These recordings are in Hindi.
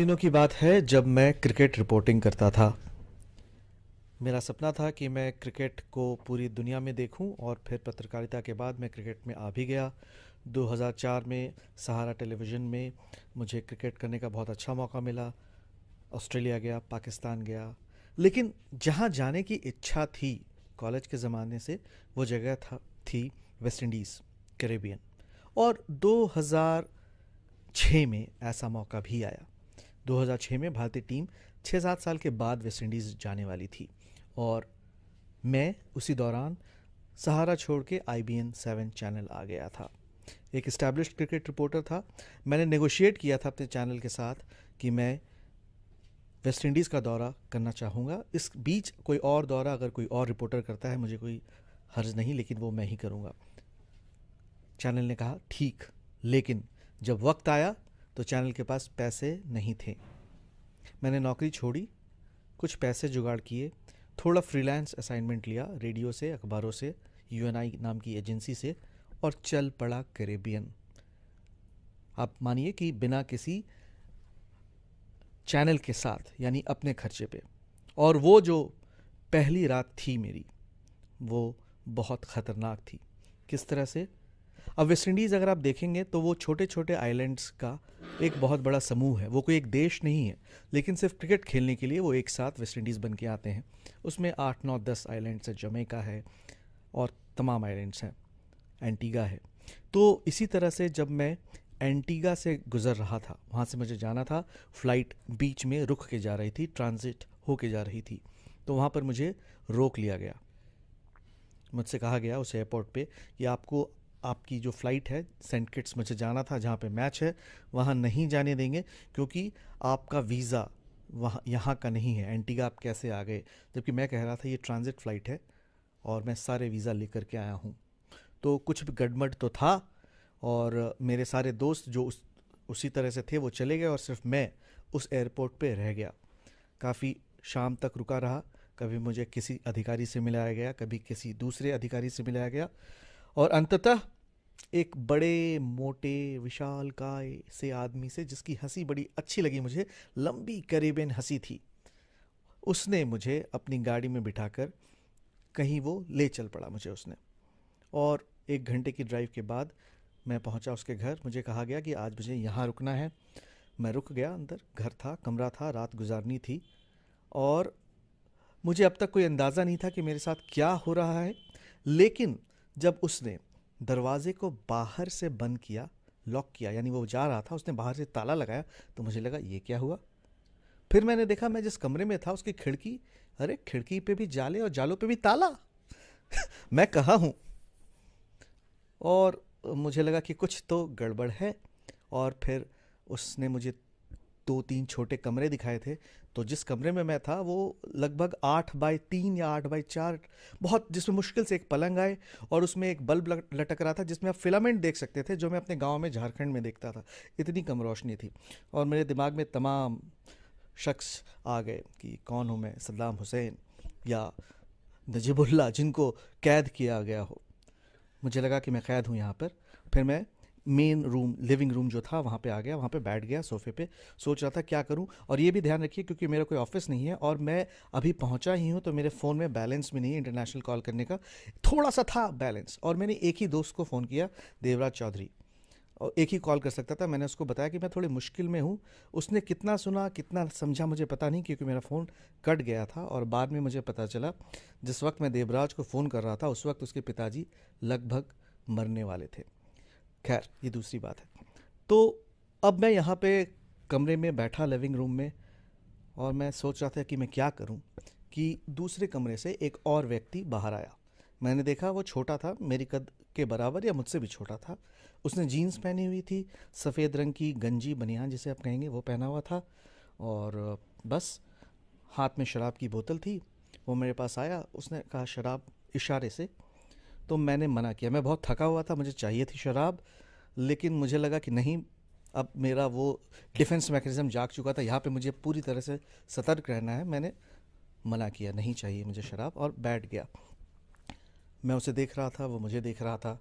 दिनों की बात है जब मैं क्रिकेट रिपोर्टिंग करता था। मेरा सपना था कि मैं क्रिकेट को पूरी दुनिया में देखूं और फिर पत्रकारिता के बाद मैं क्रिकेट में आ भी गया। 2004 में सहारा टेलीविज़न में मुझे क्रिकेट करने का बहुत अच्छा मौका मिला। ऑस्ट्रेलिया गया, पाकिस्तान गया, लेकिन जहां जाने की इच्छा थी कॉलेज के ज़माने से, वो जगह थी वेस्ट इंडीज़, कैरेबियन। और 2006 में ऐसा मौका भी आया। 2006 में भारतीय टीम 6-7 साल के बाद वेस्ट इंडीज़ जाने वाली थी और मैं उसी दौरान सहारा छोड़ के IBN 7 चैनल आ गया था। एक इस्टेब्लिश्ड क्रिकेट रिपोर्टर था। मैंने नेगोशिएट किया था अपने चैनल के साथ कि मैं वेस्ट इंडीज़ का दौरा करना चाहूँगा। इस बीच कोई और दौरा अगर कोई और रिपोर्टर करता है मुझे कोई हर्ज नहीं, लेकिन वो मैं ही करूँगा। चैनल ने कहा ठीक, लेकिन जब वक्त आया तो चैनल के पास पैसे नहीं थे। मैंने नौकरी छोड़ी, कुछ पैसे जुगाड़ किए, थोड़ा फ्रीलांस असाइनमेंट लिया रेडियो से, अखबारों से, UNI नाम की एजेंसी से, और चल पड़ा कैरेबियन। आप मानिए कि बिना किसी चैनल के साथ, यानी अपने खर्चे पे। और वो जो पहली रात थी मेरी, वो बहुत ख़तरनाक थी। किस तरह से? अब वेस्ट इंडीज़ अगर आप देखेंगे तो वो छोटे छोटे आइलैंड्स का एक बहुत बड़ा समूह है। वो कोई एक देश नहीं है, लेकिन सिर्फ क्रिकेट खेलने के लिए वो एक साथ वेस्ट इंडीज़ बन के आते हैं। उसमें 8 9 10 आइलैंड्स हैं, जमैका है और तमाम आइलैंड्स हैं, एंटीगा है। तो इसी तरह से जब मैं एंटीगा से गुज़र रहा था, वहाँ से मुझे जाना था, फ़्लाइट बीच में रुक के जा रही थी, ट्रांजिट हो के जा रही थी, तो वहाँ पर मुझे रोक लिया गया। मुझसे कहा गया उस एयरपोर्ट पे कि आपको आपकी जो फ़्लाइट है, सेंट किट्स मुझे जाना था जहाँ पे मैच है, वहाँ नहीं जाने देंगे क्योंकि आपका वीज़ा वहाँ यहाँ का नहीं है। एंटीगा आप कैसे आ गए? जबकि मैं कह रहा था ये ट्रांजिट फ़्लाइट है और मैं सारे वीज़ा लेकर के आया हूँ। तो कुछ भी गड़बड़ तो था और मेरे सारे दोस्त जो उसी तरह से थे वो चले गए और सिर्फ मैं उस एयरपोर्ट पे रह गया। काफ़ी शाम तक रुका रहा। कभी मुझे किसी अधिकारी से मिलाया गया, कभी किसी दूसरे अधिकारी से मिलाया गया, और अंततः एक बड़े मोटे विशालकाय से आदमी से, जिसकी हंसी बड़ी अच्छी लगी मुझे, लंबी कैरेबियन हंसी थी, उसने मुझे अपनी गाड़ी में बिठाकर कहीं वो ले चल पड़ा मुझे उसने। और 1 घंटे की ड्राइव के बाद मैं पहुंचा उसके घर। मुझे कहा गया कि आज मुझे यहाँ रुकना है। मैं रुक गया। अंदर घर था, कमरा था, रात गुजारनी थी, और मुझे अब तक कोई अंदाज़ा नहीं था कि मेरे साथ क्या हो रहा है। लेकिन जब उसने दरवाजे को बाहर से बंद किया, लॉक किया, यानी वो जा रहा था, उसने बाहर से ताला लगाया, तो मुझे लगा ये क्या हुआ। फिर मैंने देखा मैं जिस कमरे में था उसकी खिड़की, अरे खिड़की पे भी जाले और जालों पे भी ताला। मैं कहाँ हूँ? और मुझे लगा कि कुछ तो गड़बड़ है। और फिर उसने मुझे 2 3 छोटे कमरे दिखाए थे। तो जिस कमरे में मैं था वो लगभग 8x3 या 8x4, बहुत, जिसमें मुश्किल से एक पलंग आए, और उसमें एक बल्ब लटक रहा था जिसमें आप फिलामेंट देख सकते थे, जो मैं अपने गांव में झारखंड में देखता था। इतनी कम रोशनी थी। और मेरे दिमाग में तमाम शख्स आ गए कि कौन हूँ मैं, सद्दाम हुसैन या नजीबुल्ला, जिनको कैद किया गया हो। मुझे लगा कि मैं कैद हूँ यहाँ पर। फिर मैं मेन रूम, लिविंग रूम जो था, वहाँ पे आ गया, वहाँ पे बैठ गया सोफे पे, सोच रहा था क्या करूँ। और ये भी ध्यान रखिए क्योंकि मेरा कोई ऑफिस नहीं है और मैं अभी पहुँचा ही हूँ, तो मेरे फ़ोन में बैलेंस भी नहीं है इंटरनेशनल कॉल करने का। थोड़ा सा था बैलेंस, और मैंने एक ही दोस्त को फ़ोन किया, देवराज चौधरी, और एक ही कॉल कर सकता था। मैंने उसको बताया कि मैं थोड़ी मुश्किल में हूँ। उसने कितना सुना कितना समझा मुझे पता नहीं, क्योंकि मेरा फ़ोन कट गया था। और बाद में मुझे पता चला जिस वक्त मैं देवराज को फ़ोन कर रहा था उस वक्त उसके पिताजी लगभग मरने वाले थे। खैर, ये दूसरी बात है। तो अब मैं यहाँ पे कमरे में बैठा, लिविंग रूम में, और मैं सोच रहा था कि मैं क्या करूं, कि दूसरे कमरे से एक और व्यक्ति बाहर आया। मैंने देखा वो छोटा था, मेरी कद के बराबर या मुझसे भी छोटा था। उसने जीन्स पहनी हुई थी, सफ़ेद रंग की गंजी बनियान जिसे आप कहेंगे वो पहना हुआ था, और बस हाथ में शराब की बोतल थी। वो मेरे पास आया, उसने कहा शराब, इशारे से। तो मैंने मना किया। मैं बहुत थका हुआ था, मुझे चाहिए थी शराब, लेकिन मुझे लगा कि नहीं, अब मेरा वो डिफेंस मैकेनिज्म जाग चुका था, यहाँ पे मुझे पूरी तरह से सतर्क रहना है। मैंने मना किया, नहीं चाहिए मुझे शराब, और बैठ गया। मैं उसे देख रहा था, वो मुझे देख रहा था।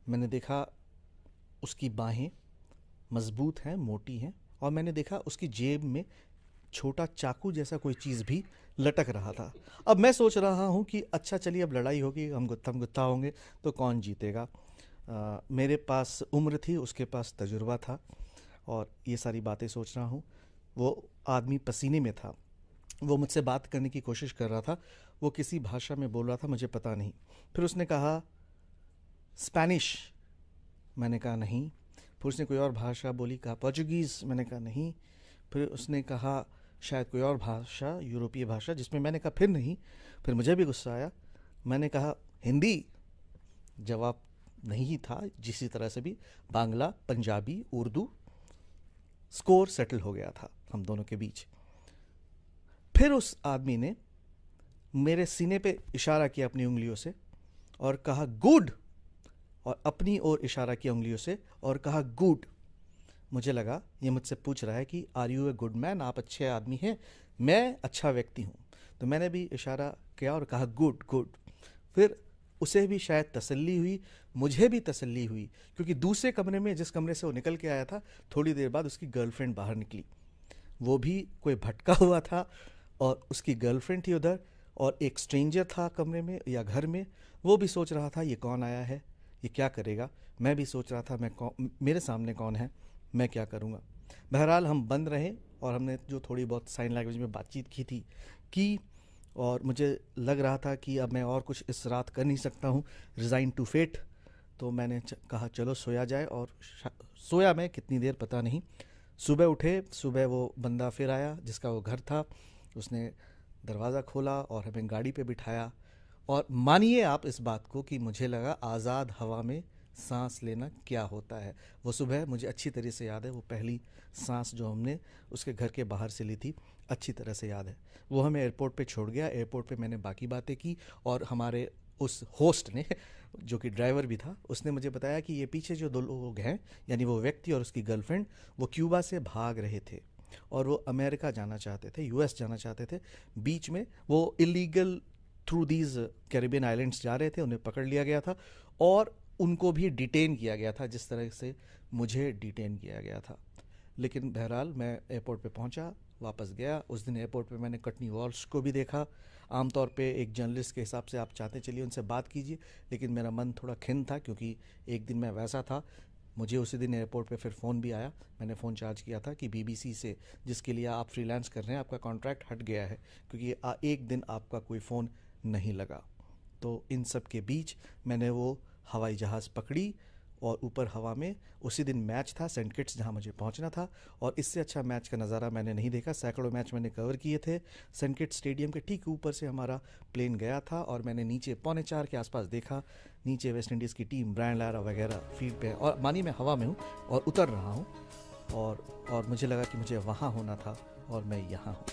मैंने देखा उसकी बाहें मजबूत हैं, मोटी हैं, और मैंने देखा उसकी जेब में छोटा चाकू जैसा कोई चीज़ भी लटक रहा था। अब मैं सोच रहा हूँ कि अच्छा चलिए अब लड़ाई होगी, हम गुत्थम गुत्था होंगे तो कौन जीतेगा। मेरे पास उम्र थी, उसके पास तजुर्बा था, और ये सारी बातें सोच रहा हूँ। वो आदमी पसीने में था, वो मुझसे बात करने की कोशिश कर रहा था, वो किसी भाषा में बोल रहा था, मुझे पता नहीं। फिर उसने कहा स्पेनिश, मैंने कहा नहीं। फिर उसने कोई और भाषा बोली, कहा पोर्चुगीज़, मैंने कहा नहीं। फिर उसने कहा शायद कोई और भाषा, यूरोपीय भाषा, जिसमें मैंने कहा फिर नहीं। फिर मुझे भी गुस्सा आया, मैंने कहा हिंदी। जवाब नहीं था, जिसी तरह से भी बांग्ला, पंजाबी, उर्दू। स्कोर सेटल हो गया था हम दोनों के बीच। फिर उस आदमी ने मेरे सीने पे इशारा किया अपनी उंगलियों से और कहा गुड, और अपनी ओर इशारा किया उंगलियों से और कहा गुड। मुझे लगा ये मुझसे पूछ रहा है कि are you a good man, आप अच्छे आदमी हैं, मैं अच्छा व्यक्ति हूँ। तो मैंने भी इशारा किया और कहा गुड गुड। फिर उसे भी शायद तसल्ली हुई, मुझे भी तसल्ली हुई, क्योंकि दूसरे कमरे में, जिस कमरे से वो निकल के आया था, थोड़ी देर बाद उसकी गर्लफ्रेंड बाहर निकली। वो भी कोई भटका हुआ था और उसकी गर्लफ्रेंड थी उधर, और एक स्ट्रेंजर था कमरे में या घर में। वो भी सोच रहा था ये कौन आया है, ये क्या करेगा। मैं भी सोच रहा था मेरे सामने कौन है, मैं क्या करूँगा। बहरहाल हम बंद रहे और हमने जो थोड़ी बहुत साइन लैंग्वेज में बातचीत की और मुझे लग रहा था कि अब मैं और कुछ इस रात कर नहीं सकता हूँ, रिज़ाइन टू फेट। तो मैंने कहा चलो सोया जाए, और सोया मैं कितनी देर पता नहीं। सुबह उठे, सुबह वो बंदा फिर आया जिसका वो घर था, उसने दरवाज़ा खोला और हमें गाड़ी पे बिठाया। और मानिए आप इस बात को कि मुझे लगा आज़ाद हवा में सांस लेना क्या होता है। वो सुबह मुझे अच्छी तरह से याद है, वो पहली सांस जो हमने उसके घर के बाहर से ली थी, अच्छी तरह से याद है। वो हमें एयरपोर्ट पे छोड़ गया। एयरपोर्ट पे मैंने बाकी बातें की, और हमारे उस होस्ट ने, जो कि ड्राइवर भी था, उसने मुझे बताया कि ये पीछे जो 2 लोग हैं, यानी वो व्यक्ति और उसकी गर्लफ्रेंड, वो क्यूबा से भाग रहे थे और वो अमेरिका जाना चाहते थे, यूएस जाना चाहते थे। बीच में वो illegal through these Caribbean islands जा रहे थे, उन्हें पकड़ लिया गया था और उनको भी डिटेन किया गया था, जिस तरह से मुझे डिटेन किया गया था। लेकिन बहरहाल मैं एयरपोर्ट पे पहुंचा, वापस गया। उस दिन एयरपोर्ट पे मैंने कटनी वॉल्श को भी देखा। आमतौर पे एक जर्नलिस्ट के हिसाब से आप चाहते चलिए उनसे बात कीजिए, लेकिन मेरा मन थोड़ा खिन्न था, क्योंकि एक दिन मैं वैसा था। मुझे उसी दिन एयरपोर्ट पे फिर फ़ोन भी आया। मैंने फ़ोन चार्ज किया था कि बीबीसी से, जिसके लिए आप फ्रीलांस कर रहे हैं, आपका कॉन्ट्रैक्ट हट गया है, क्योंकि एक दिन आपका कोई फ़ोन नहीं लगा। तो इन सब के बीच मैंने वो हवाई जहाज़ पकड़ी और ऊपर हवा में, उसी दिन मैच था सेंट किट्स जहाँ मुझे पहुँचना था, और इससे अच्छा मैच का नज़ारा मैंने नहीं देखा। सैकड़ों मैच मैंने कवर किए थे। सेंट किट्स स्टेडियम के ठीक ऊपर से हमारा प्लेन गया था और मैंने नीचे 3:45 के आसपास देखा, नीचे वेस्ट इंडीज़ की टीम, ब्रायन लारा वगैरह फील्ड पे, और मानिए मैं हवा में हूँ और उतर रहा हूँ, और मुझे लगा कि मुझे वहाँ होना था और मैं यहाँ हूँ।